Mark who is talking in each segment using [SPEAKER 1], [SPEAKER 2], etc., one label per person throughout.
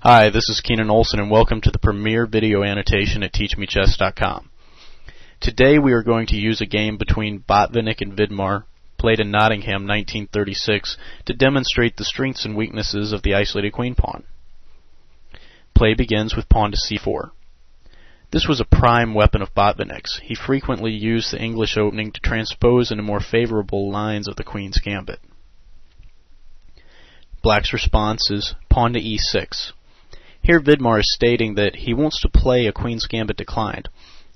[SPEAKER 1] Hi, this is Keenan Olson and welcome to the premier video annotation at teachmechess.com. Today we are going to use a game between Botvinnik and Vidmar, played in Nottingham 1936, to demonstrate the strengths and weaknesses of the isolated queen pawn. Play begins with pawn to c4. This was a prime weapon of Botvinnik's. He frequently used the English opening to transpose into more favorable lines of the queen's gambit. Black's response is pawn to e6. Here Vidmar is stating that he wants to play a queen's gambit declined.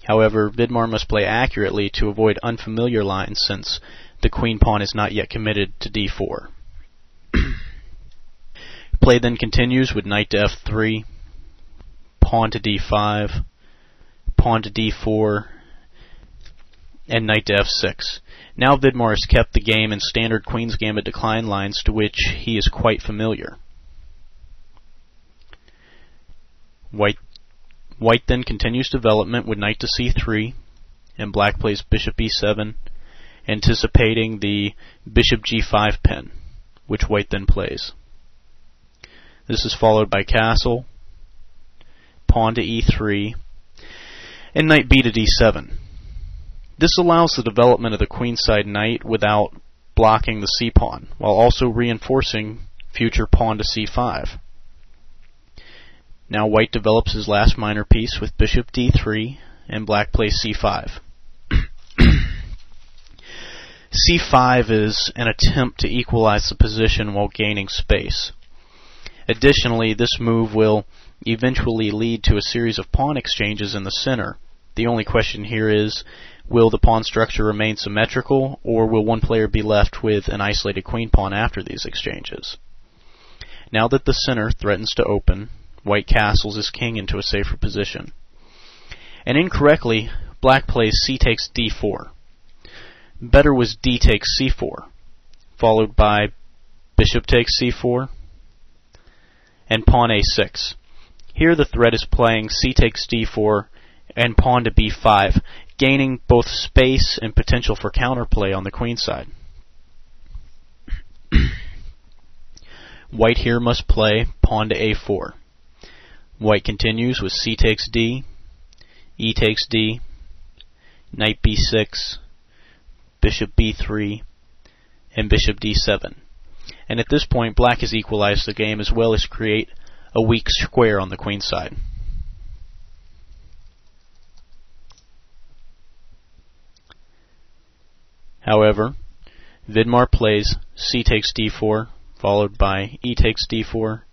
[SPEAKER 1] However, Vidmar must play accurately to avoid unfamiliar lines since the queen pawn is not yet committed to d4. Play then continues with knight to f3, pawn to d5, pawn to d4, and knight to f6. Now Vidmar has kept the game in standard queen's gambit decline lines to which he is quite familiar. White then continues development with knight to c3, and black plays bishop e7, anticipating the bishop g5 pin, which white then plays. This is followed by castle, pawn to e3, and knight b to d7. This allows the development of the queenside knight without blocking the c-pawn, while also reinforcing future pawn to c5. Now white develops his last minor piece with bishop d3, and black plays c5. c5 is an attempt to equalize the position while gaining space. Additionally, this move will eventually lead to a series of pawn exchanges in the center. The only question here is, will the pawn structure remain symmetrical, or will one player be left with an isolated queen pawn after these exchanges? Now that the center threatens to open, white castles his king into a safer position. And incorrectly, black plays c takes d4. Better was d takes c4, followed by bishop takes c4, and pawn a6. Here the threat is playing c takes d4 and pawn to b5, gaining both space and potential for counterplay on the queen side. White here must play pawn to a4. White continues with c takes d, e takes d, knight b6, bishop b3, and bishop d7. And at this point, black has equalized the game as well as create a weak square on the queen side. However, Vidmar plays c takes d4, followed by e takes d4,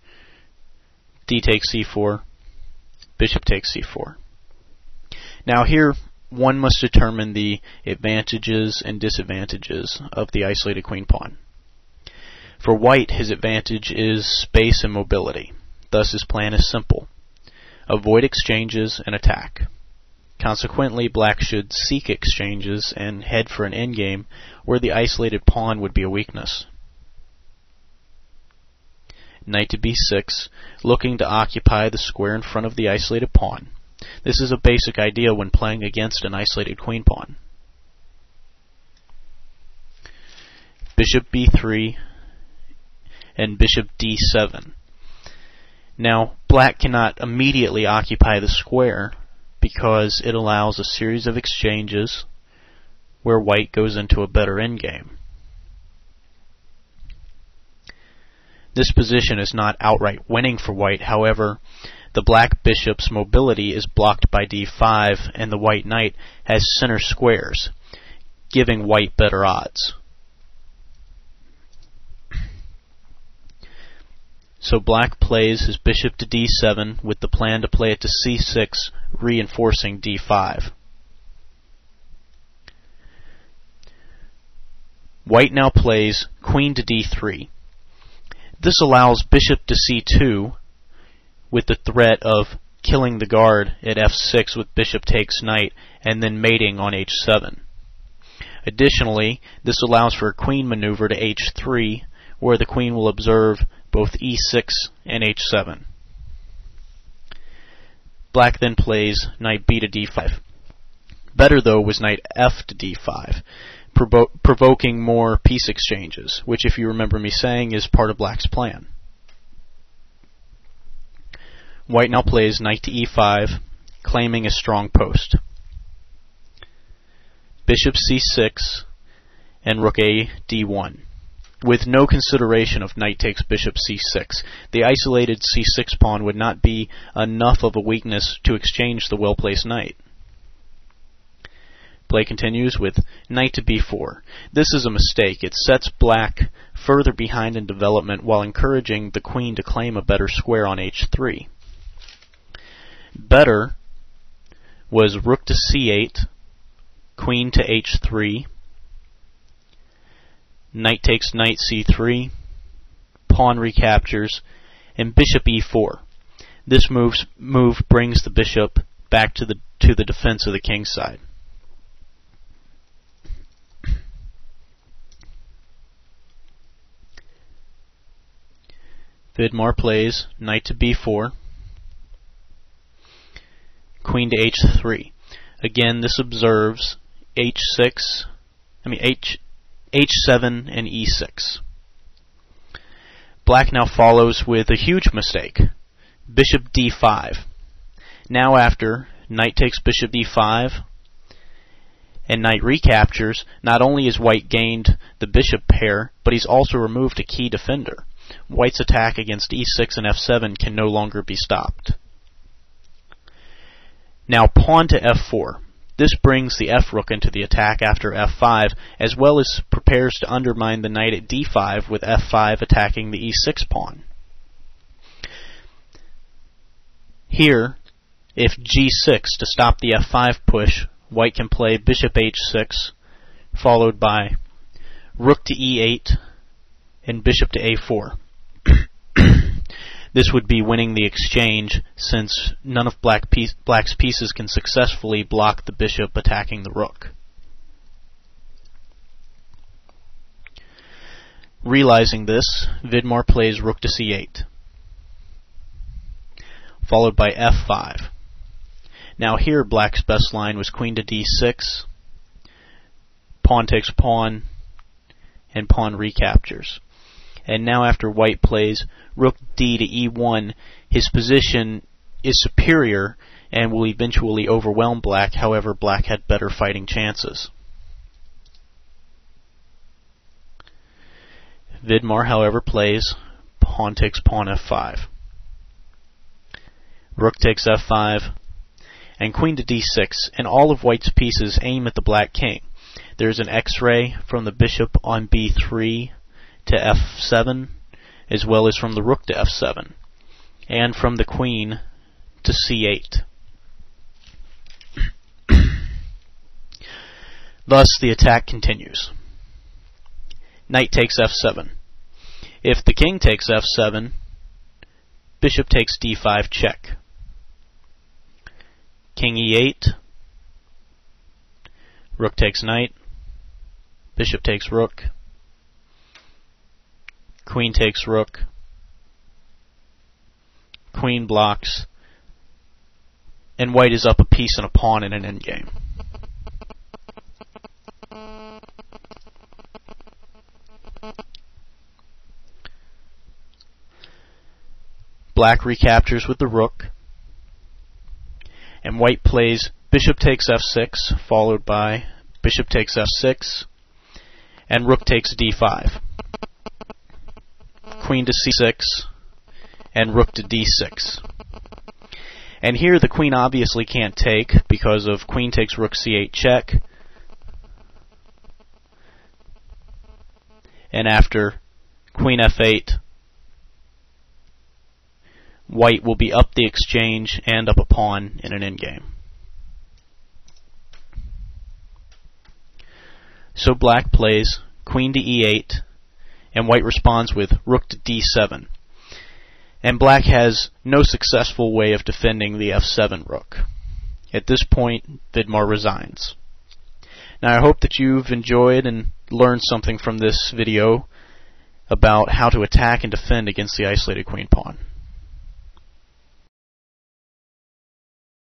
[SPEAKER 1] d takes c4, bishop takes c4. Now here, one must determine the advantages and disadvantages of the isolated queen pawn. For white, his advantage is space and mobility. Thus his plan is simple. Avoid exchanges and attack. Consequently, black should seek exchanges and head for an endgame where the isolated pawn would be a weakness. Knight to b6, looking to occupy the square in front of the isolated pawn. This is a basic idea when playing against an isolated queen pawn. Bishop b3 and bishop d7. Now, black cannot immediately occupy the square because it allows a series of exchanges where white goes into a better endgame. This position is not outright winning for white, however, the black bishop's mobility is blocked by d5 and the white knight has center squares, giving white better odds. So black plays his bishop to d7 with the plan to play it to c6, reinforcing d5. White now plays queen to d3. This allows bishop to c2 with the threat of killing the guard at f6 with bishop takes knight and then mating on h7. Additionally, this allows for a queen maneuver to h3 where the queen will observe both e6 and h7. Black then plays knight b to d5. Better though was knight f to d5. Provoking more piece exchanges, which if you remember me saying is part of black's plan. White now plays knight to e5, claiming a strong post. Bishop c6 and rook a d1. With no consideration of knight takes bishop c6. The isolated c6 pawn would not be enough of a weakness to exchange the well-placed knight. Play continues with knight to b4. This is a mistake. It sets black further behind in development while encouraging the queen to claim a better square on h3. Better was rook to c8, queen to h3, knight takes knight c3, pawn recaptures, and bishop e4. This move brings the bishop back to the defense of the king's side. Vidmar plays knight to b4, queen to h3. Again, this observes h7 and e6. Black now follows with a huge mistake. Bishop d5. Now after knight takes bishop d5 and knight recaptures, not only has white gained the bishop pair, but he's also removed a key defender. White's attack against e6 and f7 can no longer be stopped. Now pawn to f4. This brings the f-rook into the attack after f5, as well as prepares to undermine the knight at d5 with f5 attacking the e6 pawn. Here, if g6 to stop the f5 push, white can play bishop h6, followed by rook to e8 and bishop to a4. This would be winning the exchange, since none of black's pieces can successfully block the bishop attacking the rook. Realizing this, Vidmar plays rook to c8, followed by f5. Now here black's best line was queen to d6, pawn takes pawn, and pawn recaptures. And now after white plays rook d to e1, his position is superior and will eventually overwhelm black. However, black had better fighting chances. Vidmar, however, plays pawn takes pawn f5, rook takes f5, and queen to d6, and all of white's pieces aim at the black king. There's an x-ray from the bishop on b3 to f7, as well as from the rook to f7, and from the queen to c8. Thus, the attack continues. Knight takes f7. If the king takes f7, bishop takes d5 check. King e8, rook takes knight, bishop takes rook, queen takes rook, queen blocks, and white is up a piece and a pawn in an endgame. Black recaptures with the rook, and white plays bishop takes f6, followed by bishop takes f6, and rook takes d5. Queen to c6, and rook to d6. And here the queen obviously can't take because of queen takes rook c8 check. And after queen f8, white will be up the exchange and up a pawn in an endgame. So black plays queen to e8, and white responds with rook to d7. And black has no successful way of defending the f7 rook. At this point, Vidmar resigns. Now I hope that you've enjoyed and learned something from this video about how to attack and defend against the isolated queen pawn.